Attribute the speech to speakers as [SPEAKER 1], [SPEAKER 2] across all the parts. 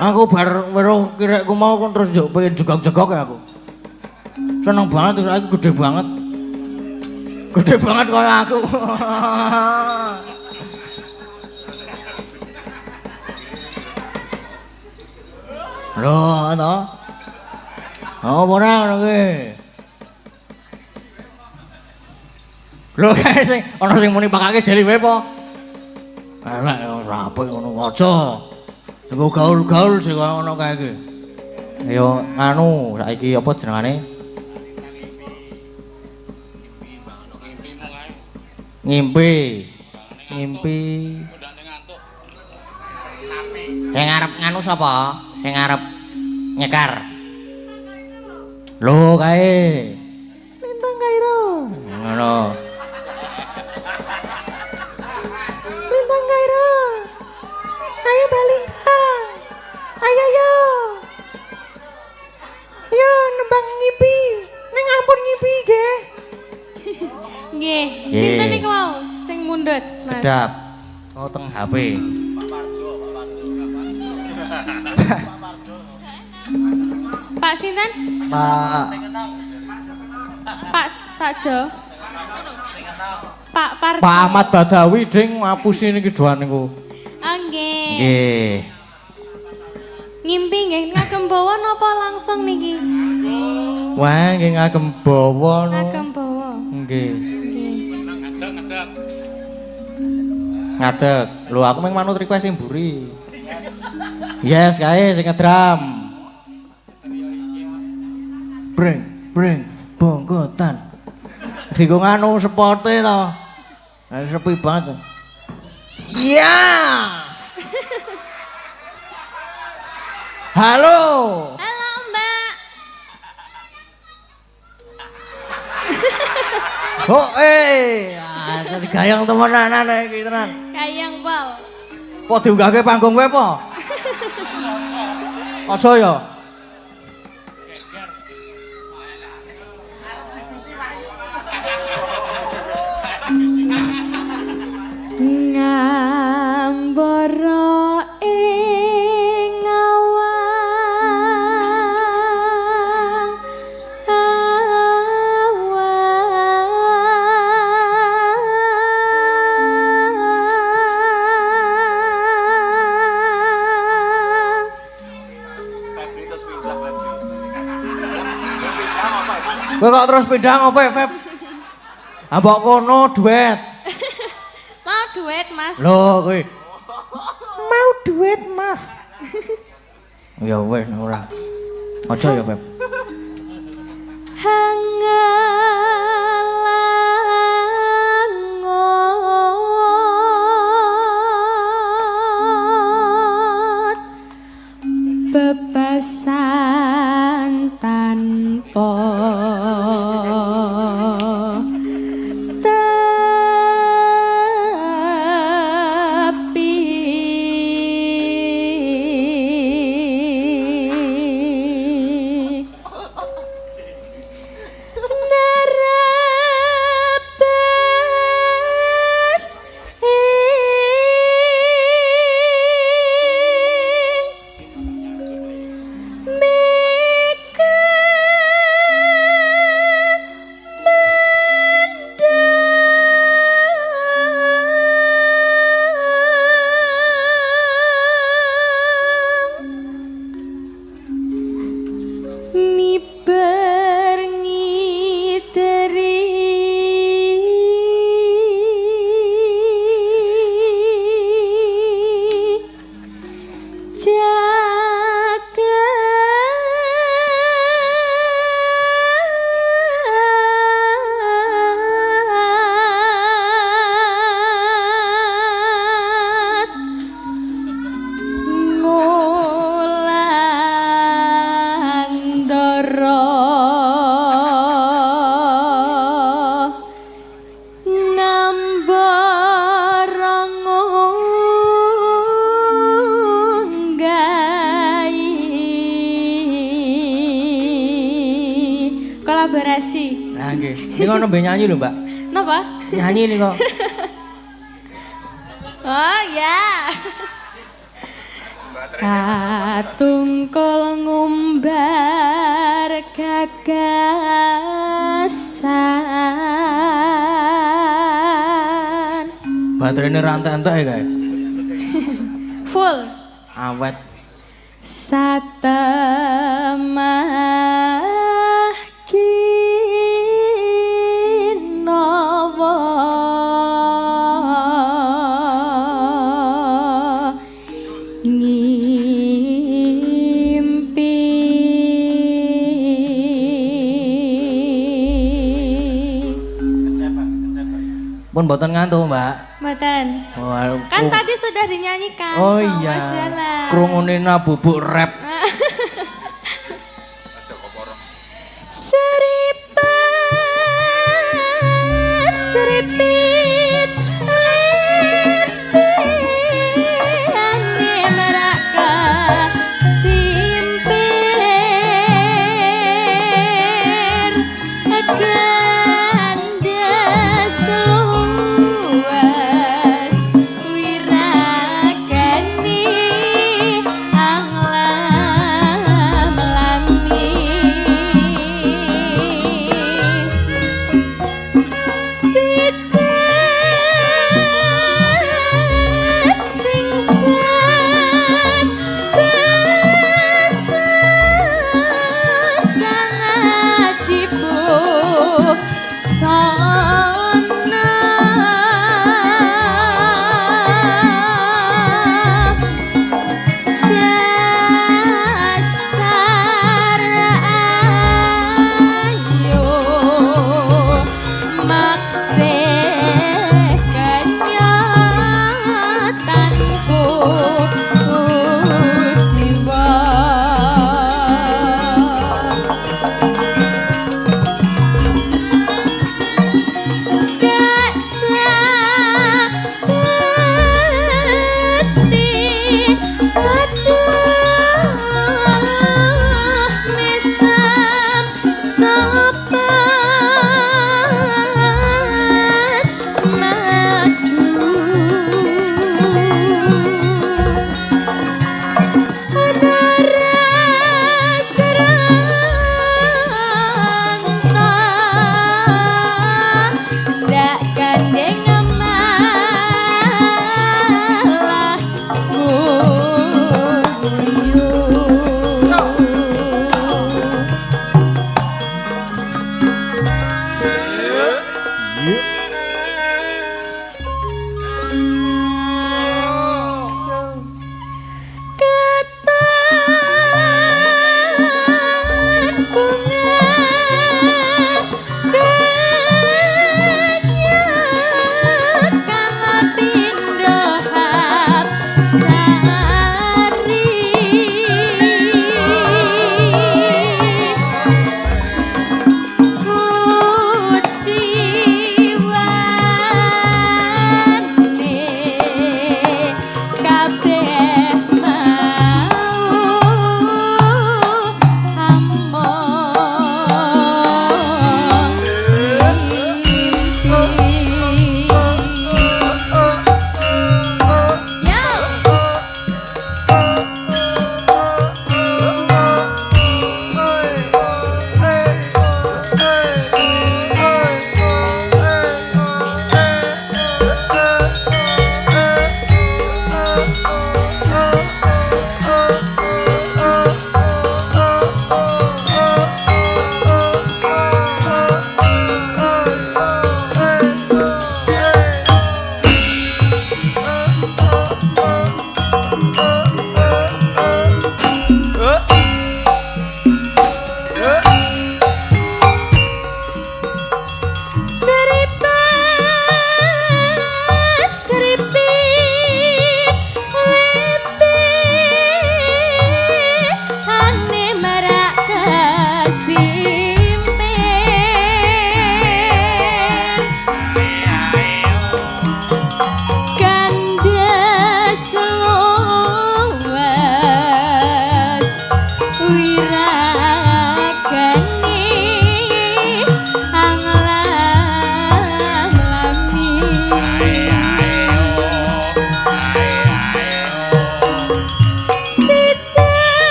[SPEAKER 1] Aku bar weruh kirekku mau kon terus njuk pengen jegok-jegok ya aku. Seneng banget terus aku gede banget. Gede banget kaya aku. Loh, to. Oh, ora ngono kuwi. Lho kae sing ana sing muni pakake jeli wae apa? Elek ora apa ngono aja. Engko gaul-gaul sing kaya ngono kae iki. Ya nganu saiki apa jenengane? Ngimpi. Ngimpi. Sing arep nganu sapa? Sing arep nyekar. Lho kae. Lintang Kairo. Ngono. Lintang Kairo. Ayo Balintang. Ayo yo. Yo nembang ngipi. Ning ampun ngipi nggih.
[SPEAKER 2] Nggih. Sinten niku mau sing mundhut, Mas?
[SPEAKER 1] Kedap. Oh teng HP.
[SPEAKER 2] Pak sinten? Pak Jo. Pak Parjo.
[SPEAKER 1] Pak Ahmad Badawi ding ngapusi niki doan niku.
[SPEAKER 2] Ah nggih.
[SPEAKER 1] Nggih.
[SPEAKER 2] Ngimpi nggih ngagem bawa napa langsung niki?
[SPEAKER 1] Wah, nggih ngagem bawa no.
[SPEAKER 2] Ngagem bawa.
[SPEAKER 1] Nggih.
[SPEAKER 2] Nggih.
[SPEAKER 1] Ngadeg. Lho aku mung manut request sing mburi. Yes, kae sing ngedram. Breng, bongkotan. Digo nganu sepote to. Sepi banget. Iya. Halo.
[SPEAKER 2] Halo, Mbak.
[SPEAKER 1] Oh, jadi gayang temenan iki tenan.
[SPEAKER 2] Kayang Pol.
[SPEAKER 1] Po diunggahke panggung kowe po? Aja ya.
[SPEAKER 2] Ngambara ing awang
[SPEAKER 1] Kowe kok terus pindah ngopo, Feb? Ambok kono duet.
[SPEAKER 2] mau duet, Mas.
[SPEAKER 1] Lho kowe. Mau duet, Mas. Ya wes ora. Aja ya, Feb.
[SPEAKER 2] Hangalangot bebasan tanpa kolaborasi.
[SPEAKER 1] Nah nggih. Niku nembe nyanyi lho, Mbak.
[SPEAKER 2] Napa?
[SPEAKER 1] Nyanyi niku.
[SPEAKER 2] Oh ya. Tungkol ngumbar gagasan.
[SPEAKER 1] Baterainya rantai-rantai ya kayak?
[SPEAKER 2] Full.
[SPEAKER 1] Awet.
[SPEAKER 2] Satemah kinawa ngimpi.
[SPEAKER 1] Pun boten ngantuk, Mbak.
[SPEAKER 2] Mboten. Kan tadi sudah dinyanyikan.
[SPEAKER 1] Oh
[SPEAKER 2] sama
[SPEAKER 1] iya.
[SPEAKER 2] Mas Dahlan.
[SPEAKER 1] Krungunina bubuk rap.
[SPEAKER 2] Seripet, seripit, ane meraka simpir, kandas luas wirakani anglam lami.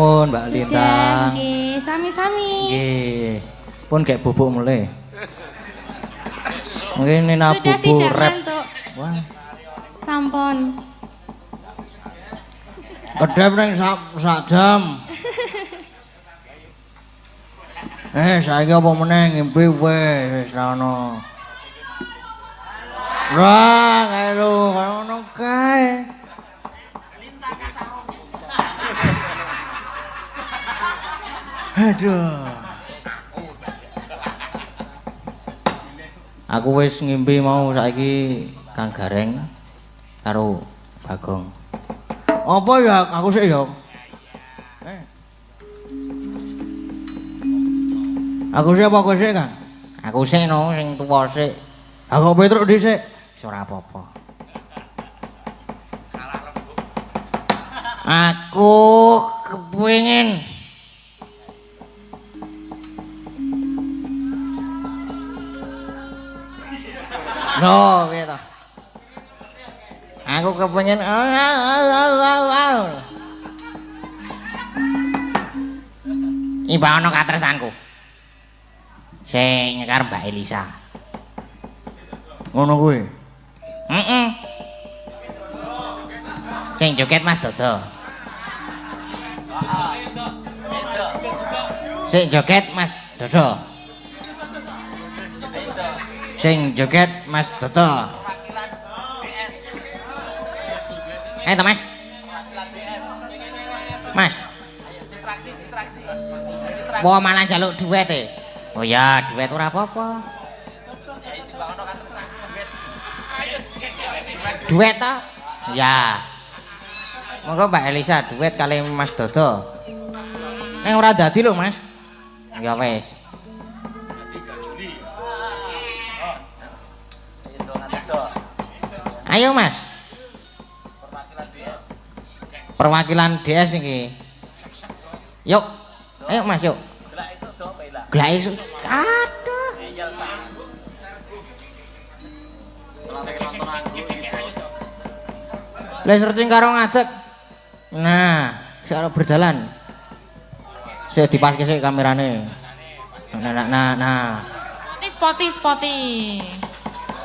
[SPEAKER 1] Nuwun Mbak Lintang.
[SPEAKER 2] Nggih, sami-sami.
[SPEAKER 1] Nggih. Pun kayak bubuk mulai. Mungkin ini
[SPEAKER 2] Sudah
[SPEAKER 1] bubuk
[SPEAKER 2] tidak
[SPEAKER 1] rap.
[SPEAKER 2] ngantuk.
[SPEAKER 1] Wah.
[SPEAKER 2] Sampun.
[SPEAKER 1] Kedep ning sak jam. Saiki apa meneh ngimpi wis ana. Wah, kae lho, kaya ngono kae. Aduh. Aku wis ngimpi mau saiki Kang Gareng karo Bagong. Apa ya aku sik ya? Aku sik apa kowe sik, Kang? Aku sik no, sing tuwa sik. Aku Petruk dhisik. Wis ora apa-apa. Aku kepengin no, piye to? Aku kepengin Iba ana katresanku. Sing nyekar Mbak Elisa. Ngono kuwi. Heeh. Sing joget Mas Dodo. Sing joget Mas Dodo. Sing joget Mas Dodo. Ayo Mas. Mas. Wah malah njaluk duet e. Oh ya, duet ora apa-apa. Duet ta? Ya. Monggo Mbak Elisa duet kali Mas Dodo. Ning ora dadi lho, Mas. Ya wis. Ayo Mas. Perwakilan DS iki. Yuk. Ayo Mas yuk. Glak esuk. Aduh. Lah searching karo ngadeg. Nah, sik berjalan. Sik dipaske sik kamerane. Nah.
[SPEAKER 2] Spoti.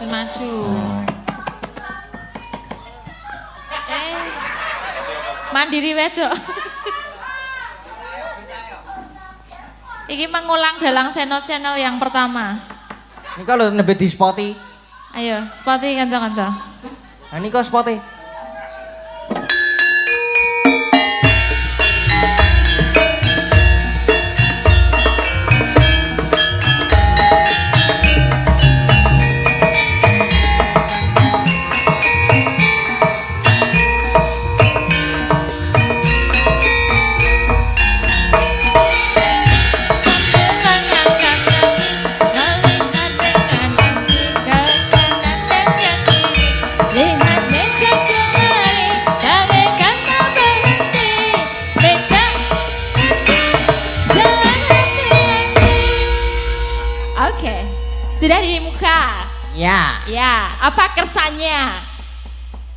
[SPEAKER 2] Maju. Mandiri wedok. Iki mengulang dalang Seno Channel yang pertama.
[SPEAKER 1] Ini kalau nebet di spoti.
[SPEAKER 2] Ayo, spoti kanca-kanca.
[SPEAKER 1] Nah ini kok spoti.
[SPEAKER 2] Sudah di muka.
[SPEAKER 1] Ya.
[SPEAKER 2] Ya, apa kersanya?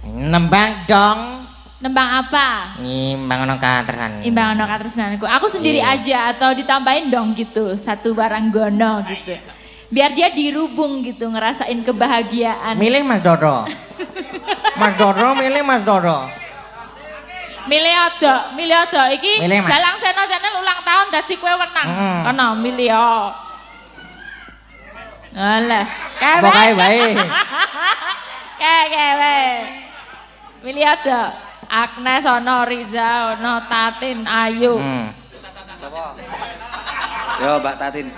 [SPEAKER 1] Nembang dong.
[SPEAKER 2] Nembang apa?
[SPEAKER 1] Nimbang ono katresan.
[SPEAKER 2] Imbang ono katresnanku. Aku sendiri aja atau ditambahin dong gitu, satu barang gono gitu. Biar dia dirubung gitu, ngerasain kebahagiaan.
[SPEAKER 1] Milih Mas Dodo. Mas Dodo milih Mas Dodo.
[SPEAKER 2] Milih aja. Iki
[SPEAKER 1] Milih, Mas.
[SPEAKER 2] dalang Seno Channel ulang tahun dadi kowe wenang. Kono milih yo. Alah,
[SPEAKER 1] Apa kae wae.
[SPEAKER 2] Kewe. Milih ada Agnes, ono Riza, ono Tatin, Ayu.
[SPEAKER 3] Siapa? Yo Mbak Tatin.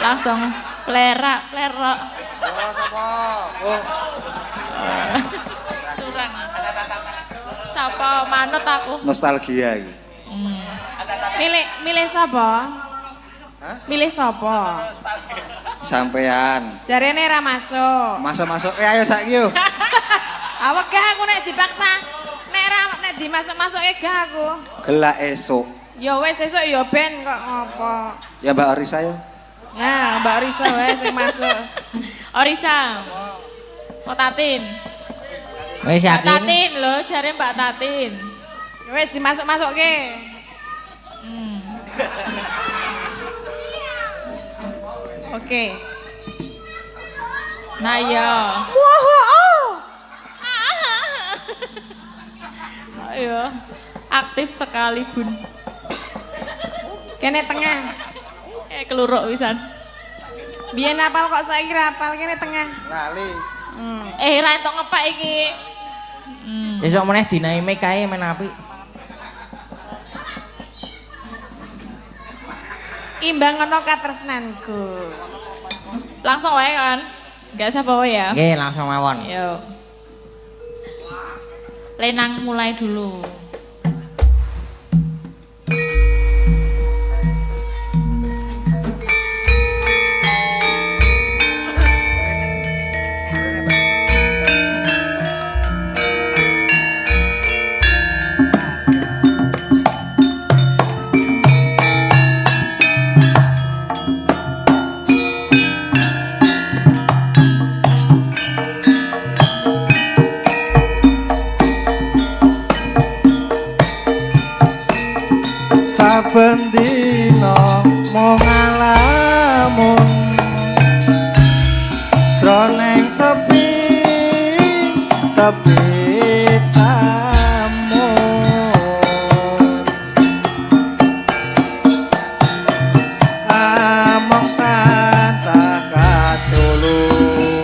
[SPEAKER 2] Langsung plerak.
[SPEAKER 3] Oh siapa? Oh.
[SPEAKER 2] Curang. Sapa manut aku?
[SPEAKER 3] Nostalgia iki.
[SPEAKER 4] Milih sapa?
[SPEAKER 3] Hah?
[SPEAKER 4] Milih sapa?
[SPEAKER 3] Sampean.
[SPEAKER 4] Jarene ra masuk.
[SPEAKER 3] Masuk-masuk ayo saiki yo.
[SPEAKER 4] Awak gak aku nek dipaksa. Nek dimasuk-masuke gak aku.
[SPEAKER 3] Gelak esuk.
[SPEAKER 4] Ya wis esuk ya ben kok ngopo.
[SPEAKER 3] Ya Mbak Orisa yo.
[SPEAKER 4] Nah, Mbak Risa wae sing masuk.
[SPEAKER 2] Orisa. Kok Tatin?
[SPEAKER 1] Wis
[SPEAKER 2] Mbak
[SPEAKER 1] yakin?
[SPEAKER 2] Tatin lho, jare Mbak Tatin.
[SPEAKER 4] Wes dimasuk-masukke. Oke.
[SPEAKER 2] Nah ya. Ayo, aktif sekali bun.
[SPEAKER 4] Kene tengah.
[SPEAKER 2] Kayak keluruk pisan.
[SPEAKER 4] Biyen apal kok saiki ra apal kene tengah.
[SPEAKER 3] Lali.
[SPEAKER 2] Ra entuk ngepek iki.
[SPEAKER 1] Besok meneh dinaime kae men apik.
[SPEAKER 4] Imbang ana katresnanku.
[SPEAKER 2] Langsung wae kan. Enggak usah bawa ya.
[SPEAKER 1] Nggih, langsung mawon.
[SPEAKER 2] Yo. Lenang mulai dulu.
[SPEAKER 3] Saben dina mung ngalamun jroning sepi samun among tansah katulung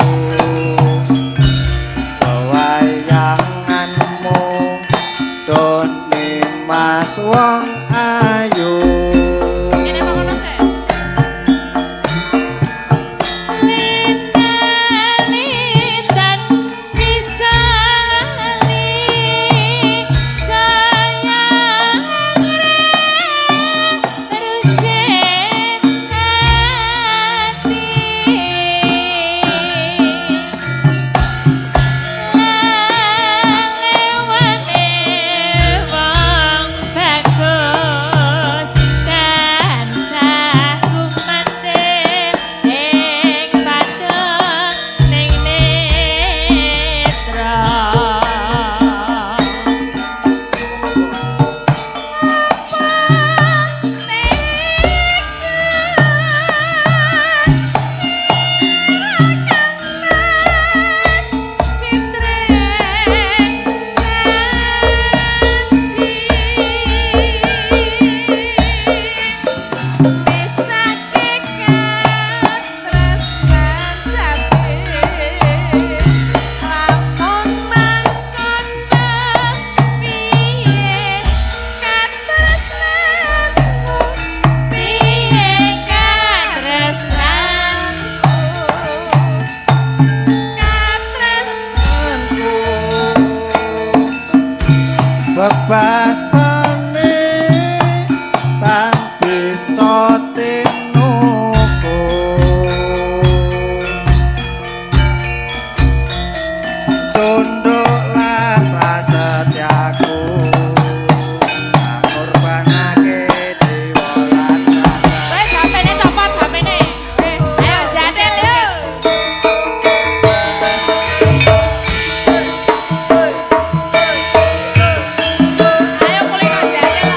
[SPEAKER 3] wewayanganmu don Mas wong ayu
[SPEAKER 2] Ini apa kono sih? Lindan bisa lali sayang rucek hati
[SPEAKER 3] bebasane tan bisa tinuku condoklah prasetyaku ngorbanake jiwa lan rasa.
[SPEAKER 2] Wes HP-ne copot HP-ne. Wes.
[SPEAKER 4] Ayo jadel yuk. Ayo kulino jadel.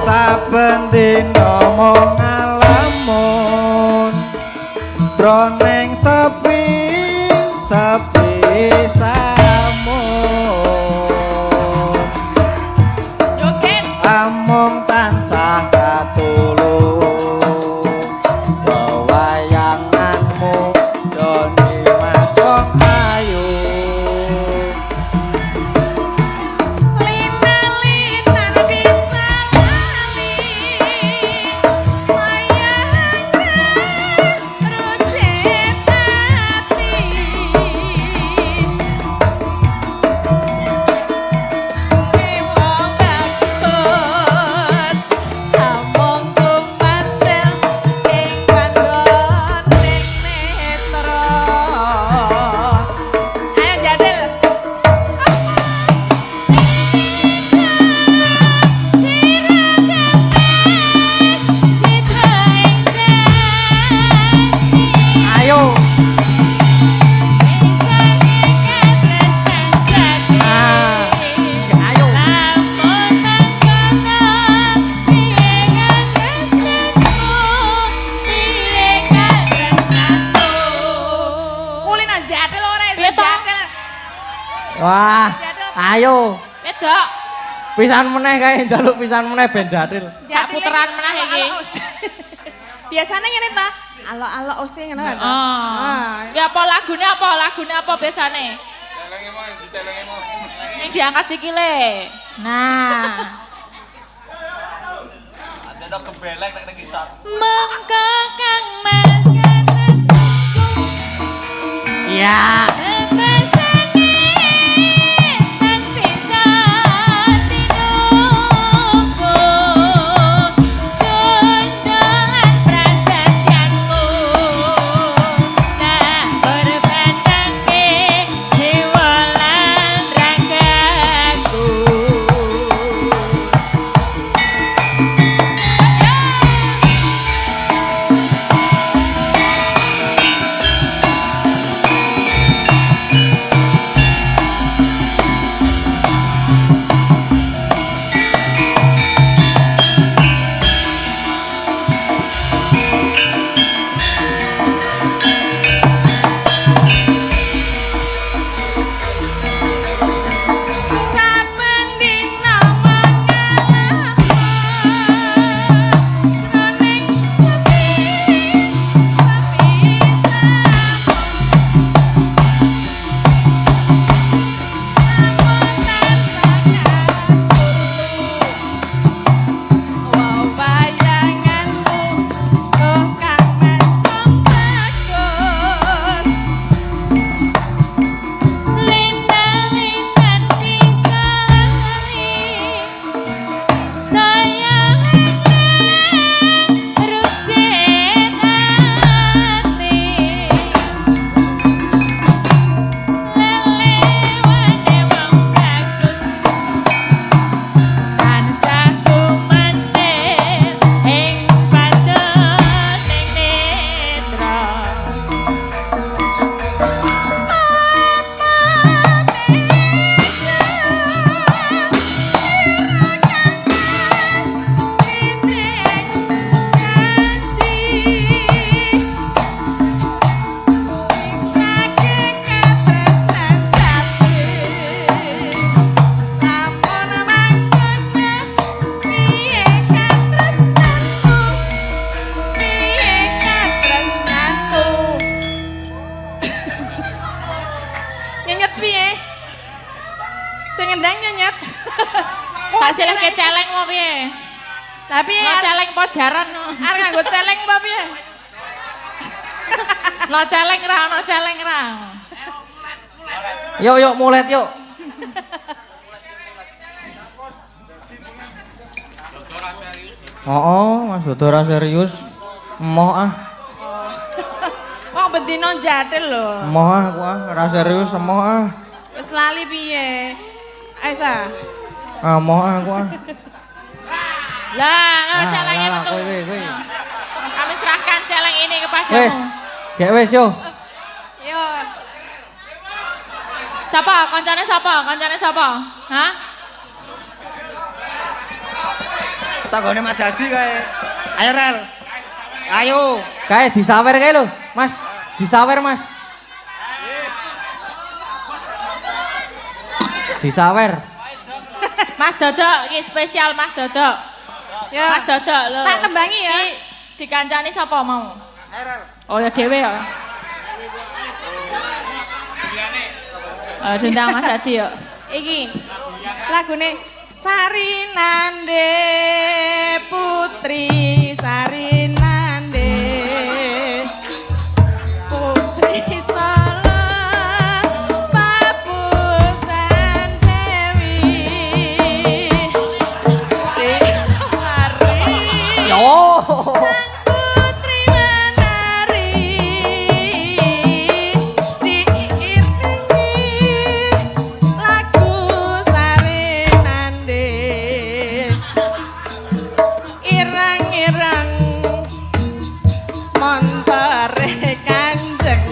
[SPEAKER 3] Saben dina mung ngalamun jroning sepi samun
[SPEAKER 4] Joget.
[SPEAKER 3] amung tansah katulung wewayanganmu doni mas wong ayu
[SPEAKER 4] Lina-linan bisa lali sayang rucet hati
[SPEAKER 1] Wah, ayo.
[SPEAKER 2] Wedok.
[SPEAKER 1] Pisan meneh kae njaluk pisan meneh ben Jatil.
[SPEAKER 2] Sak puteran meneh iki.
[SPEAKER 4] Biasanya ngene ta. Alo-alo ose ngono kan.
[SPEAKER 2] Oh. Ya apa lagune apa? Lagune apa biasane?
[SPEAKER 5] Celenge mau, dicelenge mau.
[SPEAKER 2] Yang diangkat sikile. Nah.
[SPEAKER 5] Ada kebelek nek kisah.
[SPEAKER 2] Mengko Kang Mas kan rasaku.
[SPEAKER 1] Iya.
[SPEAKER 2] Pesane tan bisa tinunggu. Condolan prasetyanmu. Tak berbandangke jiwa lan ragaku.
[SPEAKER 4] Saben dina mangalah jroning sepi wow bayanganmu oh Kang Mas bagus
[SPEAKER 2] Linda-lindan disali sayangnya rujet hati lelewane wong bagus tansah kumanten ing padaning netra
[SPEAKER 4] Nyenyet piye? Sing ngendang nyenyet.
[SPEAKER 2] hasilnya ke celeng mau piye?
[SPEAKER 4] Lah piye?
[SPEAKER 2] Lo celeng po jaran
[SPEAKER 4] Arep nganggo celeng apa piye?
[SPEAKER 2] Lo celeng ra, ono celeng ra.
[SPEAKER 1] Yuk yuk mulet yuk. Oh, Mas Dodo ora serius. Emoh ah,
[SPEAKER 4] Wong bedino jatil lho.
[SPEAKER 1] emoh ah aku ah, ora serius emoh ah.
[SPEAKER 4] Wis lali piye? Ayo sa.
[SPEAKER 1] Emoh ah aku ah.
[SPEAKER 2] Lah, lo celengnya
[SPEAKER 1] lah,
[SPEAKER 2] metu.
[SPEAKER 1] kowe.
[SPEAKER 2] Kami serahkan celeng ini kepadamu.
[SPEAKER 1] Wes, gek wes yo.
[SPEAKER 4] Yo.
[SPEAKER 2] Siapa? Koncane siapa? Koncane siapa? Hah?
[SPEAKER 3] Tanggone Mas Hadi kae. Ayo Rel. Ayo.
[SPEAKER 1] Kae disawer kae lho, Mas. Disawer, Mas. Disawer.
[SPEAKER 2] Mas Dodok, ini spesial Mas Dodok.
[SPEAKER 4] Yo.
[SPEAKER 2] Mas Dodok lho.
[SPEAKER 4] Tak tembangi ya.
[SPEAKER 2] Iki dikancani siapa mau?
[SPEAKER 3] Ayo Rel.
[SPEAKER 2] Oh ya dhewe ya. Dendang Mas Hadi ya.
[SPEAKER 4] Iki lagune Sarinande Putri Sarinande Putri Solo Papujan Dewi Hari
[SPEAKER 1] Yo.
[SPEAKER 4] Putri menari diiringi lagu Sarinande irang-irang montore kanjeng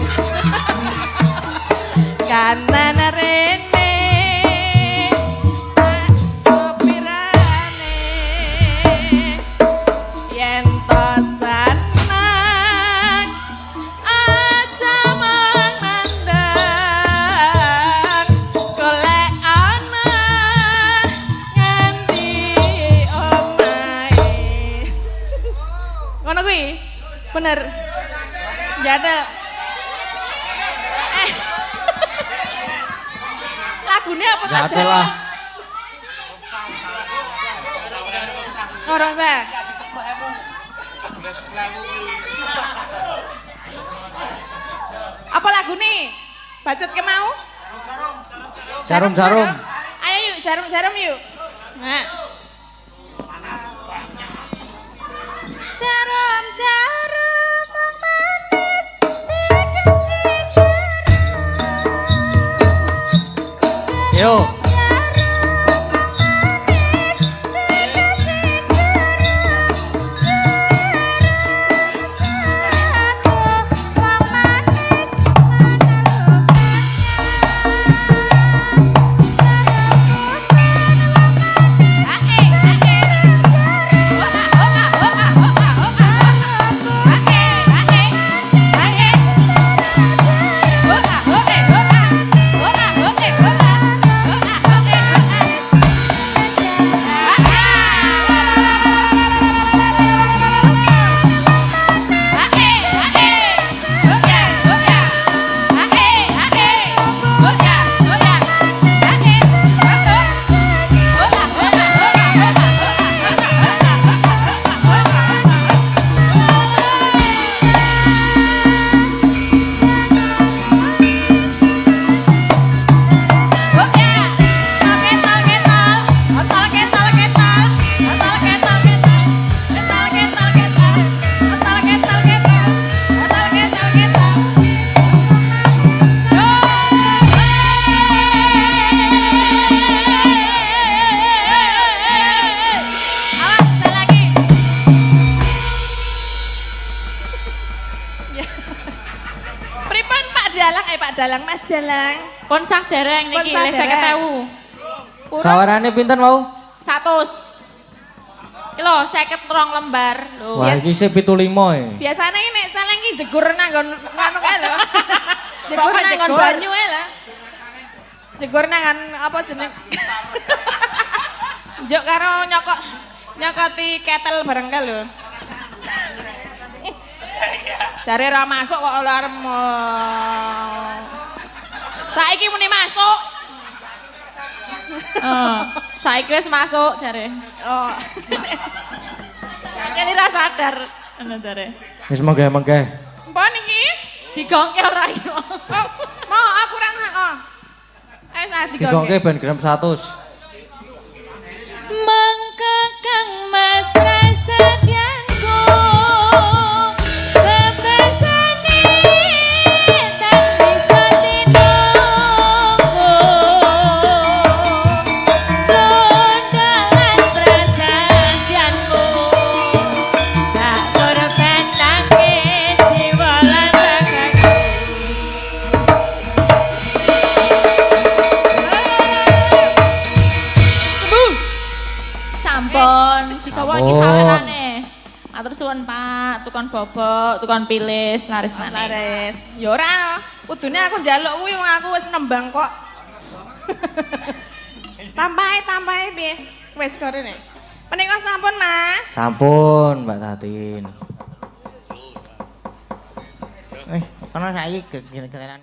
[SPEAKER 4] kanan rene sopirane yen to sanang aja mandang golek Bener. Jadel. Lagunya apa tak
[SPEAKER 1] Jadel lah.
[SPEAKER 4] Orang saya. Apa lagu nih? Bacot ke mau?
[SPEAKER 1] Jarum-jarum.
[SPEAKER 4] Ayo yuk, jarum-jarum yuk. Nah. Jarum-jarum wong manis dikasih jarum.
[SPEAKER 1] Yo.
[SPEAKER 4] Pripun Pak Dalang, Pak Dalang, Mas Dalang.
[SPEAKER 2] Pon sak dereng
[SPEAKER 4] Pun
[SPEAKER 2] niki
[SPEAKER 4] sak
[SPEAKER 2] lek
[SPEAKER 4] dereng.
[SPEAKER 2] 50.000.
[SPEAKER 1] Sawarane pinten mau?
[SPEAKER 2] 100. Iki lho 52 lembar. Lho.
[SPEAKER 1] Wah, iki sih 75 ya.
[SPEAKER 4] Biasanya ini nek celeng iki jegur nanggon nganu kae lho. Jegur
[SPEAKER 2] Bapak
[SPEAKER 4] nanggon
[SPEAKER 2] jegur.
[SPEAKER 4] banyu ae lho. Jegur nanggon apa jeneng? Njuk karo nyokoti ketel bareng kae lho. Jare ra masuk kok alarm. Saiki muni masuk.
[SPEAKER 2] Saiki wis masuk jare.
[SPEAKER 4] Oh.
[SPEAKER 2] Saiki ra sadar ngono jare.
[SPEAKER 1] Wis mengke-mengke.
[SPEAKER 4] Apa niki?
[SPEAKER 2] Digongke ora iki.
[SPEAKER 4] Oh, mau aku kurang oh. Ayo saat
[SPEAKER 1] Digongke ben gram 100.
[SPEAKER 2] Mangka Kang Mas Prasetyanku bebasane tak bisa dinunggu Jondalan Prasetyanku tak korban nangis jiwa lan ragaku. Sampun, dikawa iki
[SPEAKER 1] Sampun.
[SPEAKER 2] sawerane. Matur suwun Pak, tukon bobok, tukon pilis, laris-laris.
[SPEAKER 4] Laris. Ya ora, kudune aku njaluk kuwi wong aku wis nembang kok. Tambahi piye? Wis korene. Menika sampun, Mas.
[SPEAKER 1] Sampun, Mbak Tatin. Kono saiki giliran